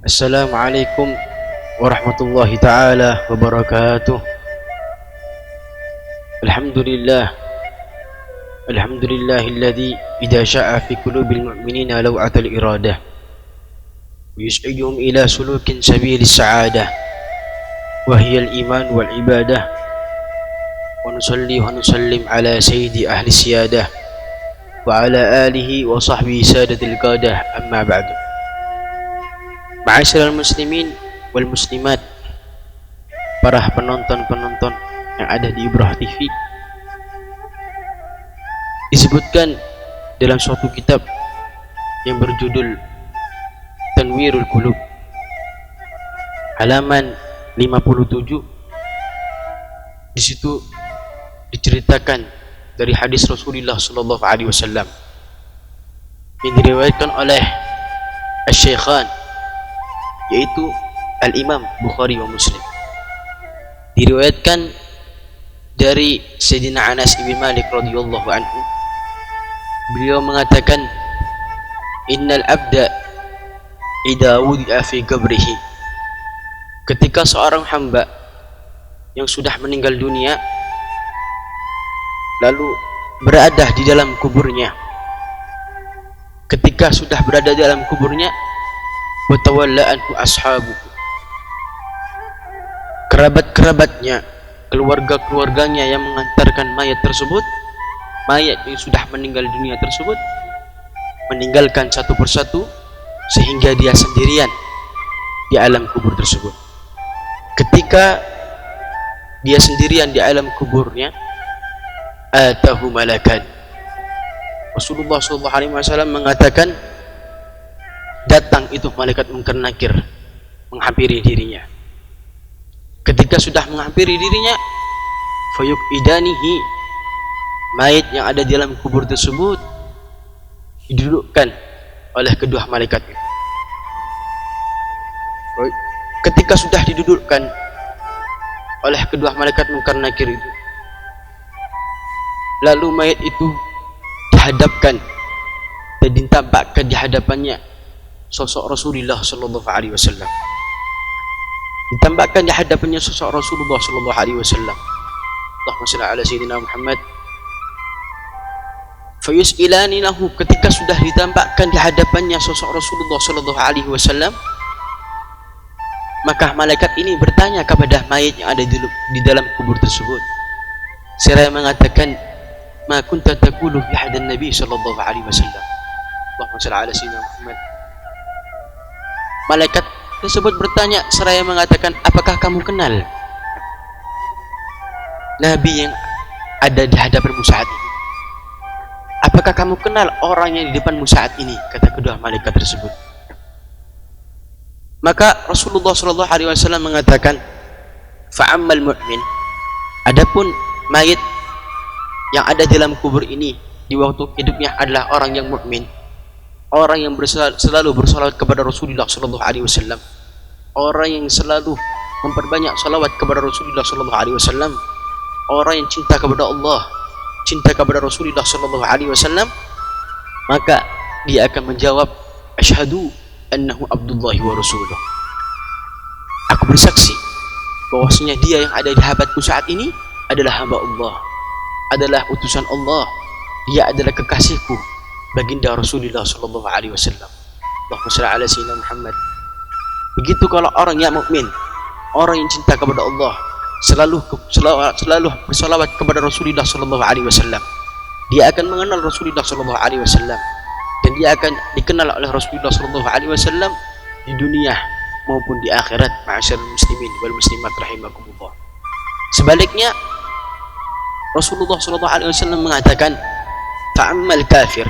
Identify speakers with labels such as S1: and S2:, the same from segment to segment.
S1: Assalamualaikum warahmatullahi taala wabarakatuh. Alhamdulillah, alhamdulillahilladzi idza syaa fi qulubil mu'minina law'atal iradah wa yus'iduhum ila sulukin sabilis sa'adah wa hiya al-iman wal ibadah wa nusalli wa nusallim ala sayyidi ahli siyadah wa ala alihi wa sahbihi sadatil qadah, amma ba'du. Ma'asyiral muslimin wal muslimat, para penonton-penonton yang ada di Ibrah TV, disebutkan dalam suatu kitab yang berjudul Tanwirul Qulub, halaman 57. Di situ diceritakan dari hadis Rasulullah sallallahu alaihi wasallam yang diriwayatkan oleh Asy-Syaikhan, yaitu Al-Imam Bukhari wa Muslim. Diriwayatkan dari Sayyidina Anas bin Malik radhiyallahu anhu, beliau mengatakan, innal abda idza wudi'a fi qabrihi, ketika seorang hamba yang sudah meninggal dunia lalu berada di dalam kuburnya, ketika sudah berada di dalam kuburnya, watawalla anhu ashabuhu, kerabat-kerabatnya, keluarga-keluarganya yang mengantarkan mayat tersebut, mayat yang sudah meninggal dunia tersebut, meninggalkan satu persatu sehingga dia sendirian di alam kubur tersebut. Ketika dia sendirian di alam kuburnya, atahu malakan, Rasulullah SAW mengatakan, datang itu malaikat Munkar Nakir menghampiri dirinya. Ketika sudah menghampiri dirinya, fayuk idanihi, mayat yang ada di dalam kubur tersebut didudukkan oleh kedua malaikat itu. Ketika sudah didudukkan oleh kedua malaikat Munkar Nakir itu, lalu mayat itu dihadapkan dan ditampakkan di hadapannya sosok Rasulullah sallallahu alaihi wasallam. Ditampakkan di hadapannya sosok Rasulullah sallallahu alaihi wasallam. Allahumma shalli ala sayyidina Muhammad. Fayus'ilani lahu, ketika sudah ditampakkan di hadapannya sosok Rasulullah sallallahu alaihi wasallam, maka malaikat ini bertanya kepada mayat yang ada di dalam kubur tersebut. Seraya mengatakan, ma kunta taqulu fi hadan nabi sallallahu alaihi wasallam. Allahumma shalli ala sayyidina Muhammad. Malaikat tersebut bertanya seraya mengatakan, apakah kamu kenal Nabi yang ada di hadapanmu saat ini? Apakah kamu kenal orang yang di depanmu saat ini? Kata kedua malaikat tersebut. Maka Rasulullah SAW mengatakan, fa'ammal mu'min, adapun mayit yang ada di dalam kubur ini di waktu hidupnya adalah orang yang mukmin, orang yang selalu bersalawat kepada Rasulullah sallallahu alaihi wasallam, orang yang selalu memperbanyak salawat kepada Rasulullah sallallahu alaihi wasallam, orang yang cinta kepada Allah, cinta kepada Rasulullah sallallahu alaihi wasallam, maka dia akan menjawab, asyhadu annahu abdullahi wa rasuluh. Aku bersaksi bahwasanya dia yang ada di hadapanku saat ini adalah hamba Allah, adalah utusan Allah, dia adalah kekasihku, baginda Rasulullah sallallahu alaihi wasallam. Allahumma shalli ala sayyidina Muhammad. Begitu kalau orang yang mukmin, orang yang cinta kepada Allah, selalu bersalawat kepada Rasulullah sallallahu alaihi wasallam, dia akan mengenal Rasulullah sallallahu alaihi wasallam dan dia akan dikenal oleh Rasulullah sallallahu alaihi wasallam di dunia maupun di akhirat. Ma'asyiral muslimin wal muslimat rahimakumullah. Sebaliknya, Rasulullah sallallahu alaihi wasallam mengatakan, fa'ammal kafir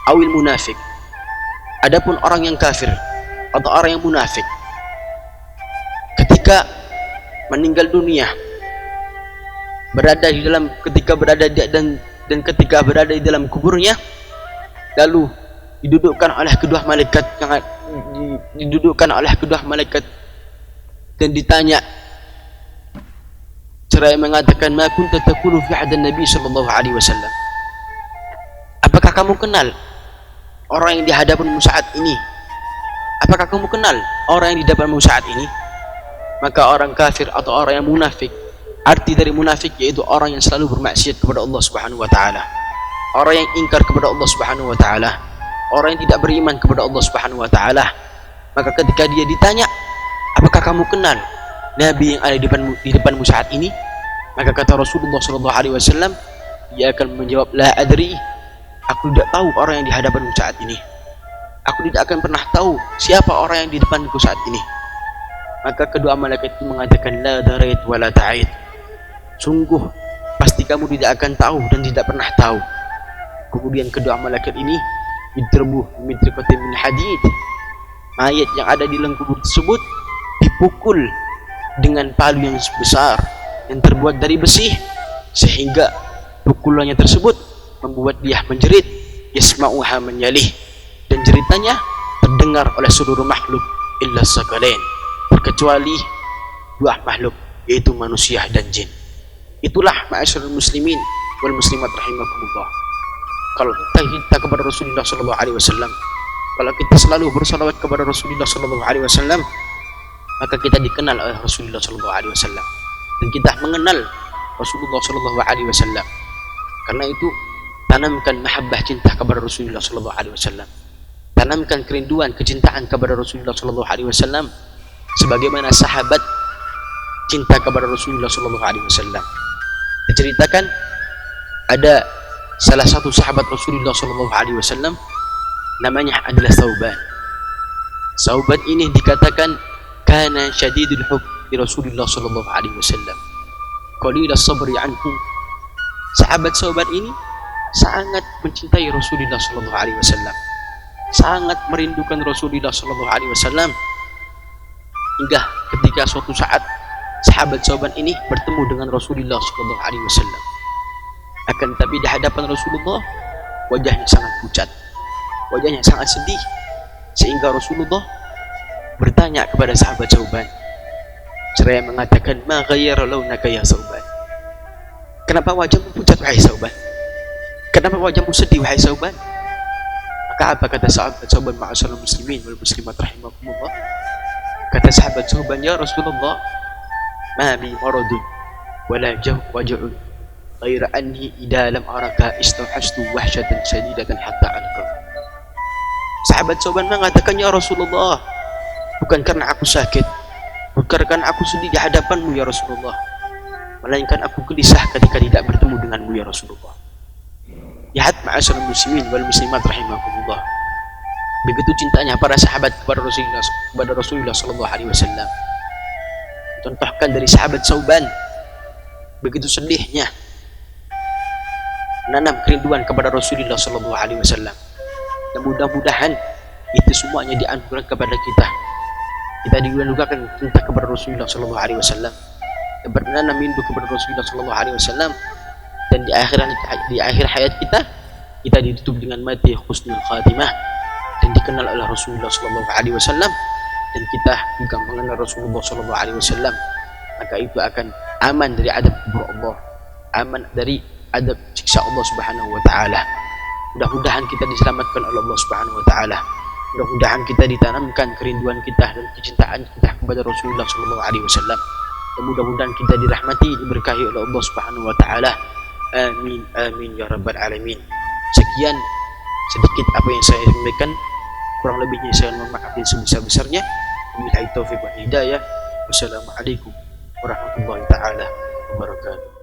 S1: awil munafik, adapun orang yang kafir atau orang yang munafik, ketika meninggal dunia, ketika berada di dalam kuburnya, lalu didudukkan oleh kedua malaikat dan ditanya seraya mengatakan, ma kunta taqulu fi hadan nabi sallallahu alaihi wasallam, apakah kamu kenal orang yang di hadapanmu saat ini Apakah kamu kenal orang yang di depanmu saat ini? Maka orang kafir atau orang yang munafik, arti dari munafik yaitu orang yang selalu bermaksiat kepada Allah Subhanahu wa taala. Orang yang ingkar kepada Allah Subhanahu wa taala, orang yang tidak beriman kepada Allah Subhanahu wa taala. Maka ketika dia ditanya, apakah kamu kenal Nabi yang ada di depanmu saat ini? Maka kata Rasulullah sallallahu alaihi wasallam, dia akan menjawab, la adri, aku tidak tahu orang yang di hadapanmu saat ini. Aku tidak akan pernah tahu siapa orang yang di depanku saat ini. Maka kedua malaikat itu mengatakan, la darait wa la ta'id, sungguh pasti kamu tidak akan tahu dan tidak pernah tahu. Kemudian kedua malaikat ini diterbuh mitraqatin min hadid, mayat yang ada di dalam kubur tersebut dipukul dengan palu yang besar yang terbuat dari besi, sehingga pukulannya tersebut membuat dia menjerit, yasma'uha man yalih, dan jeritanya terdengar oleh seluruh makhluk illa sakalain, terkecuali dua makhluk, yaitu manusia dan jin. Itulah ma'asyiral muslimin wal muslimat rahimakumullah. Kalau kita cinta kepada Rasulullah sallallahu alaihi wasallam, kalau kita selalu bersalawat kepada Rasulullah sallallahu alaihi wasallam, maka kita dikenal oleh Rasulullah sallallahu alaihi wasallam dan kita mengenal Rasulullah sallallahu alaihi wasallam. Karena itu tanamkan mahabbah cinta kepada Rasulullah sallallahu alaihi wasallam. Tanamkan kerinduan, kecintaan kepada Rasulullah sallallahu alaihi wasallam sebagaimana sahabat cinta kepada Rasulullah sallallahu alaihi wasallam. Diceritakan ada salah satu sahabat Rasulullah sallallahu alaihi wasallam namanya adalah Thauban. Thauban ini dikatakan kana syadidul hub di Rasulullah sallallahu alaihi wasallam, qalil as-sabri anhu. Sahabat Thauban ini sangat mencintai Rasulullah sallallahu alaihi wasallam, sangat merindukan Rasulullah sallallahu alaihi wasallam, hingga ketika suatu saat sahabat Thauban ini bertemu dengan Rasulullah sallallahu alaihi wasallam. Akan tetapi di hadapan Rasulullah wajahnya sangat pucat, wajahnya sangat sedih, sehingga Rasulullah bertanya kepada sahabat Thauban, seraya mengatakan, ma ghayyara lawnaka ya Thauban, kenapa wajahmu pucat wahai Thauban? Kenapa wajahmu sedih wahai Thauban? Maka apa kata sahabat Thauban, ma'asyiral muslimin wal muslimat rahimakumullah? Kata sahabat Thauban, ya Rasulullah, ma bi maradun wala waja'un ghaira anni idza lam araka istawhastu wahsyatan shadidatan hatta alqa. Sahabat Thauban mengatakan, ya Rasulullah, bukan karena aku sakit, bukan karena aku sedih di hadapanmu ya Rasulullah, melainkan aku gelisah ketika tidak bertemu denganmu ya Rasulullah. Lihat ma'asyiral muslimin wal muslimat rahimakumullah, begitu cintanya para sahabat kepada Rasulullah sallallahu alaihi wasallam. Contohkan dari sahabat Thauban, begitu sedihnya menanam kerinduan kepada Rasulullah sallallahu alaihi wasallam. Dan mudah-mudahan itu semuanya dianugerahkan kepada kita. Kita dianugerahkan cinta kepada Rasulullah sallallahu alaihi wasallam, bermenanam rindu kepada Rasulullah sallallahu alaihi wasallam, dan di akhir hayat kita ditutup dengan mati husnul khatimah dan dikenal oleh Rasulullah sallallahu alaihi wasallam, dan kita juga mengenal Rasulullah sallallahu alaihi wasallam. Maka itu akan aman dari adab kubur Allah, aman dari adab siksa Allah Subhanahu wa taala. Mudah-mudahan kita diselamatkan oleh Allah Subhanahu wa taala. Mudah-mudahan kita ditanamkan kerinduan kita dan kecintaan kita kepada Rasulullah sallallahu alaihi wasallam. Dan mudah-mudahan kita dirahmati, diberkahi oleh Allah Subhanahu wa taala. Amin amin ya rabbal alamin. Sekian sedikit apa yang saya sampaikan, kurang lebihnya saya mohon maaf yang sebesar-besarnya. Wabillahi taufiq wal hidayah. Wassalamualaikum warahmatullahi taala wabarakatuh.